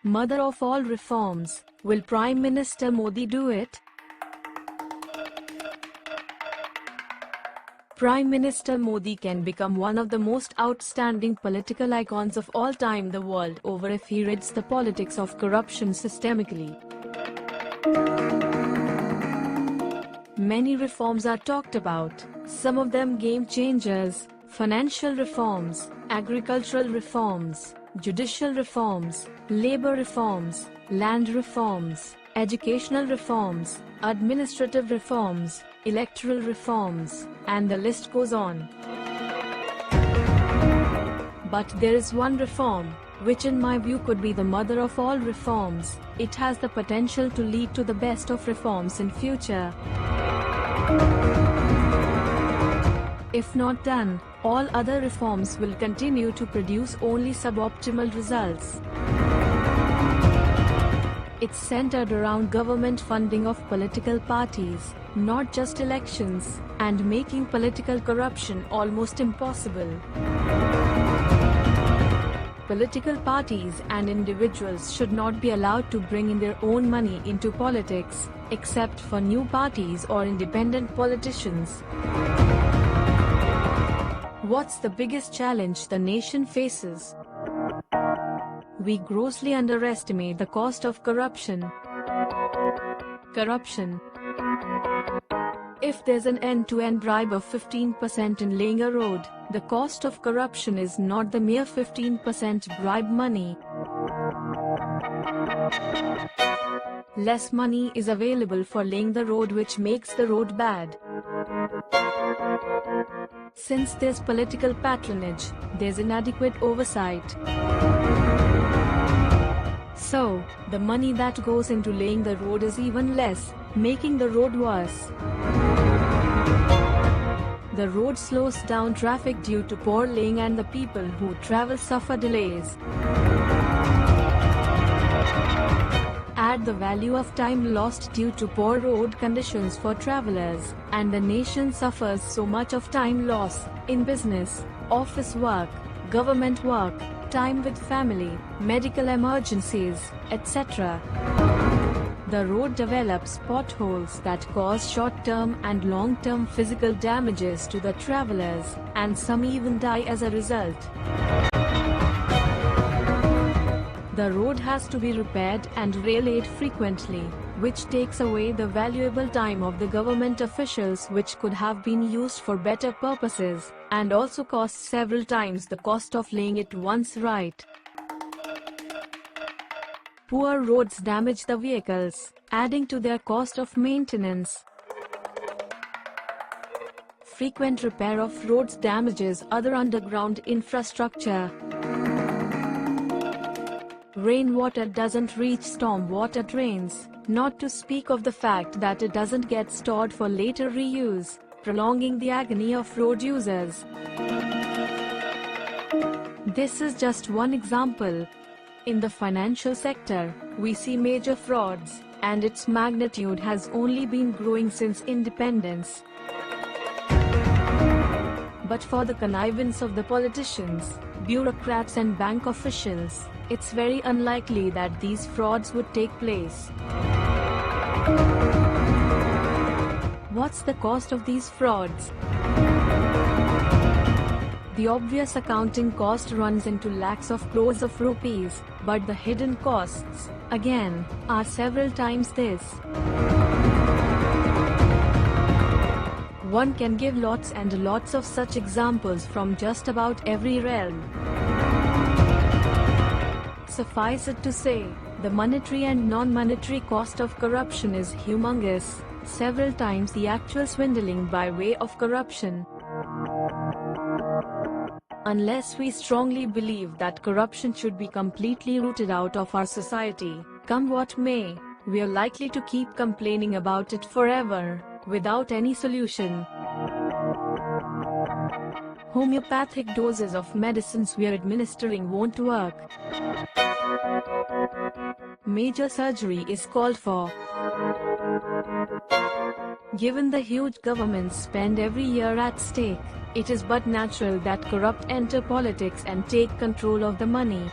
Mother of all reforms, will Prime Minister Modi do it? Prime Minister Modi can become one of the most outstanding political icons of all time the world over if he rids the politics of corruption systemically. Many reforms are talked about, some of them game changers: financial reforms, agricultural reforms, judicial reforms, labor reforms, land reforms, educational reforms, administrative reforms, electoral reforms, and the list goes on. But there is one reform, which in my view could be the mother of all reforms. It has the potential to lead to the best of reforms in future. If not done, all other reforms will continue to produce only suboptimal results. It's centered around government funding of political parties, not just elections, and making political corruption almost impossible. Political parties and individuals should not be allowed to bring in their own money into politics, except for new parties or independent politicians. What's the biggest challenge the nation faces? We grossly underestimate the cost of corruption. If there's an end-to-end bribe of 15% in laying a road, the cost of corruption is not the mere 15% bribe money. Less money is available for laying the road, which makes the road bad. Since there's political patronage, there's inadequate oversight. So, the money that goes into laying the road is even less, making the road worse. The road slows down traffic due to poor laying, and the people who travel suffer delays. Add the value of time lost due to poor road conditions for travelers, and the nation suffers so much of time loss in business, office work, government work, time with family, medical emergencies, etc. The road develops potholes that cause short-term and long-term physical damages to the travelers, and some even die as a result. The road has to be repaired and relayed frequently, which takes away the valuable time of the government officials, which could have been used for better purposes, and also costs several times the cost of laying it once right. Poor roads damage the vehicles, adding to their cost of maintenance. Frequent repair of roads damages other underground infrastructure. Rainwater doesn't reach stormwater drains, not to speak of the fact that it doesn't get stored for later reuse, prolonging the agony of road users. This is just one example. In the financial sector, we see major frauds, and its magnitude has only been growing since independence. But for the connivance of the politicians, bureaucrats and bank officials, it's very unlikely that these frauds would take place. What's the cost of these frauds? The obvious accounting cost runs into lakhs of crores of rupees, but the hidden costs, again, are several times this. One can give lots and lots of such examples from just about every realm. Suffice it to say, the monetary and non-monetary cost of corruption is humongous, several times the actual swindling by way of corruption. Unless we strongly believe that corruption should be completely rooted out of our society, come what may, we are likely to keep complaining about it forever, without any solution. Homeopathic doses of medicines we are administering won't work. Major surgery is called for. Given the huge government spend every year at stake, it is but natural that corrupt enter politics and take control of the money.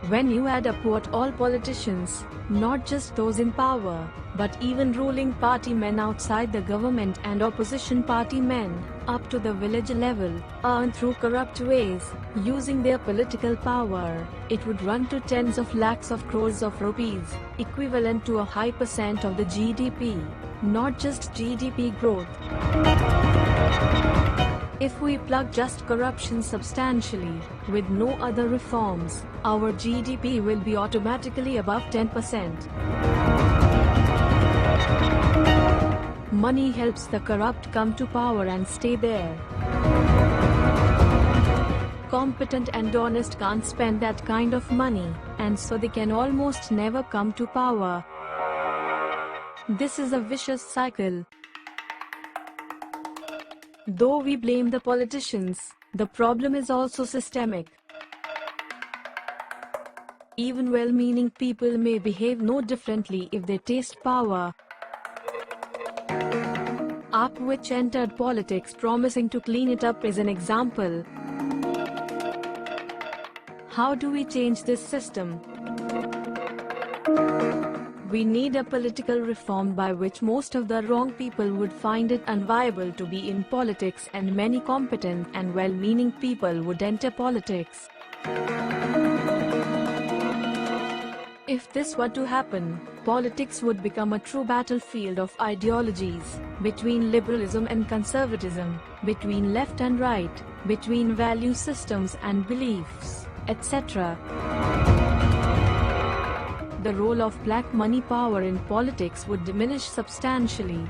When you add up what all politicians, not just those in power, but even ruling party men outside the government and opposition party men, up to the village level, earn through corrupt ways, using their political power, it would run to tens of lakhs of crores of rupees, equivalent to a high percent of the GDP, not just GDP growth. If we plug just corruption substantially, with no other reforms, our GDP will be automatically above 10%. Money helps the corrupt come to power and stay there. Competent and honest can't spend that kind of money, and so they can almost never come to power. This is a vicious cycle. Though we blame the politicians, the problem is also systemic. Even well-meaning people may behave no differently if they taste power. AAP, which entered politics promising to clean it up, is an example. How do we change this system? We need a political reform by which most of the wrong people would find it unviable to be in politics, and many competent and well-meaning people would enter politics. If this were to happen, politics would become a true battlefield of ideologies, between liberalism and conservatism, between left and right, between value systems and beliefs, etc. The role of black money power in politics would diminish substantially.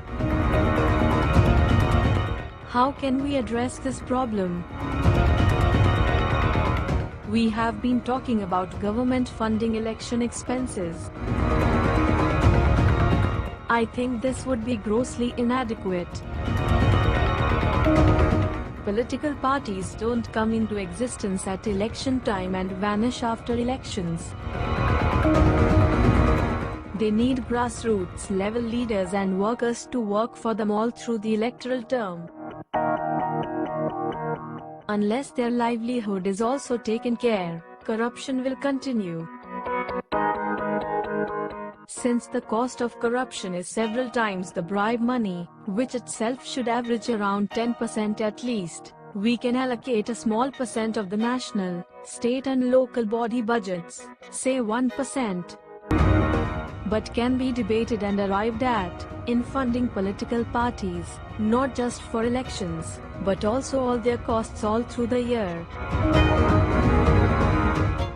How can we address this problem? We have been talking about government funding election expenses. I think this would be grossly inadequate. Political parties don't come into existence at election time and vanish after elections. They need grassroots level leaders and workers to work for them all through the electoral term. Unless their livelihood is also taken care, corruption will continue. Since the cost of corruption is several times the bribe money, which itself should average around 10% at least, we can allocate a small percent of the national, state and local body budgets, say 1%. But can be debated and arrived at, in funding political parties, not just for elections, but also all their costs all through the year.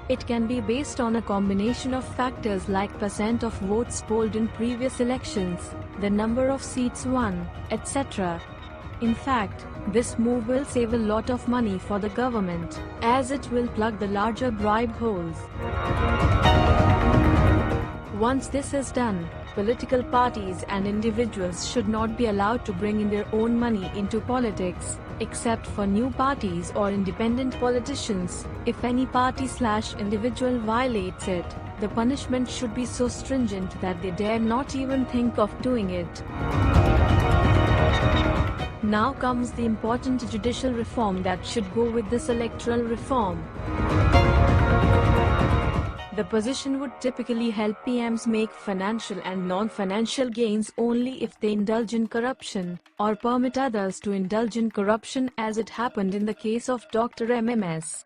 It can be based on a combination of factors like percent of votes polled in previous elections, the number of seats won, etc. In fact, this move will save a lot of money for the government, as it will plug the larger bribe holes. Once this is done, political parties and individuals should not be allowed to bring in their own money into politics, except for new parties or independent politicians. If any party/individual violates it, the punishment should be so stringent that they dare not even think of doing it. Now comes the important judicial reform that should go with this electoral reform. The position would typically help PMs make financial and non-financial gains only if they indulge in corruption, or permit others to indulge in corruption, as it happened in the case of Dr. MMS.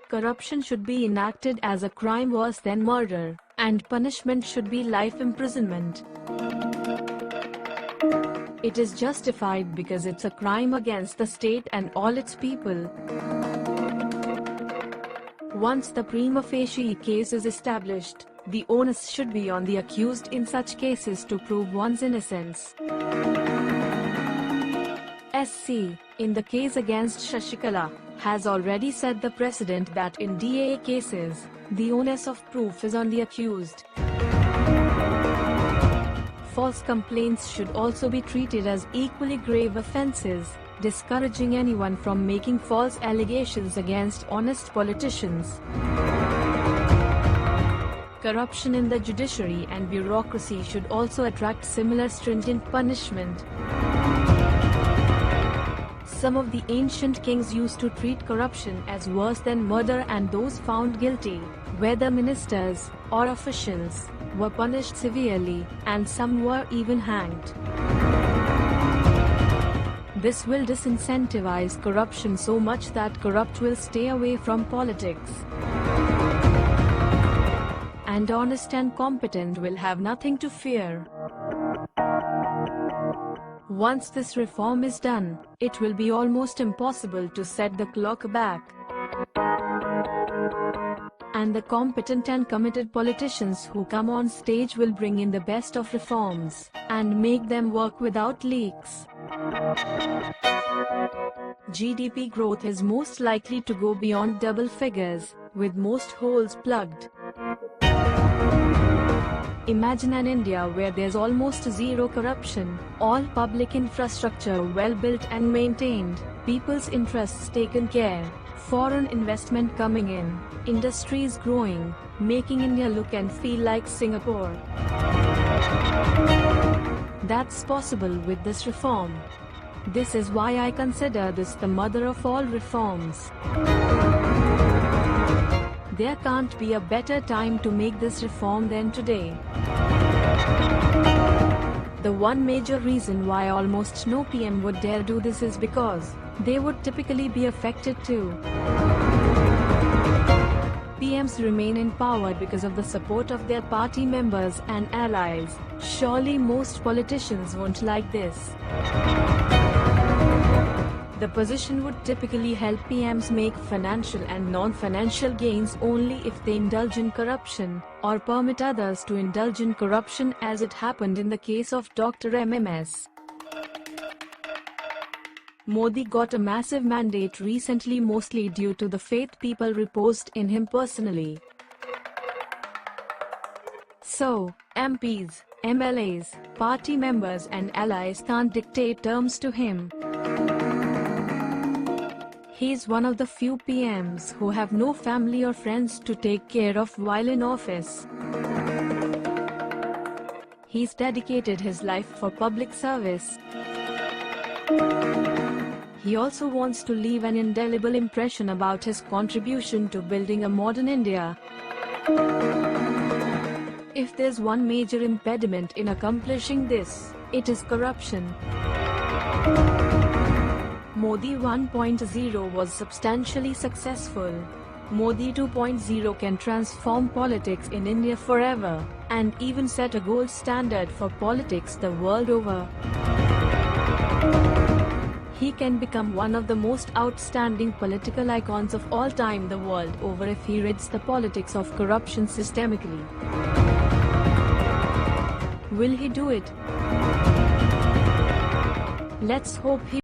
Corruption should be enacted as a crime worse than murder, and punishment should be life imprisonment. It is justified because it's a crime against the state and all its people. Once the prima facie case is established, the onus should be on the accused in such cases to prove one's innocence. SC, in the case against Shashikala, has already set the precedent that in DA cases, the onus of proof is on the accused. False complaints should also be treated as equally grave offenses, discouraging anyone from making false allegations against honest politicians. Corruption in the judiciary and bureaucracy should also attract similar stringent punishment. Some of the ancient kings used to treat corruption as worse than murder, and those found guilty, whether ministers or officials, were punished severely, and some were even hanged. This will disincentivize corruption so much that corrupt will stay away from politics. And honest and competent will have nothing to fear. Once this reform is done, it will be almost impossible to set the clock back. And the competent and committed politicians who come on stage will bring in the best of reforms, and make them work without leaks. GDP growth is most likely to go beyond double figures, with most holes plugged. Imagine an India where there's almost zero corruption, all public infrastructure well built and maintained, people's interests taken care, foreign investment coming in, industries growing, making India look and feel like Singapore. That's possible with this reform. This is why I consider this the mother of all reforms. There can't be a better time to make this reform than today. The one major reason why almost no PM would dare do this is because they would typically be affected too. PMs remain in power because of the support of their party members and allies. Surely most politicians won't like this. The position would typically help PMs make financial and non-financial gains only if they indulge in corruption, or permit others to indulge in corruption, as it happened in the case of Dr. MMS. Modi got a massive mandate recently, mostly due to the faith people reposed in him personally. So, MPs, MLAs, party members and allies can't dictate terms to him. He's one of the few PMs who have no family or friends to take care of while in office. He's dedicated his life for public service. He also wants to leave an indelible impression about his contribution to building a modern India. If there's one major impediment in accomplishing this, it is corruption. Modi 1.0 was substantially successful. Modi 2.0 can transform politics in India forever, and even set a gold standard for politics the world over. He can become one of the most outstanding political icons of all time the world over if he rids the politics of corruption systemically. Will he do it? Let's hope he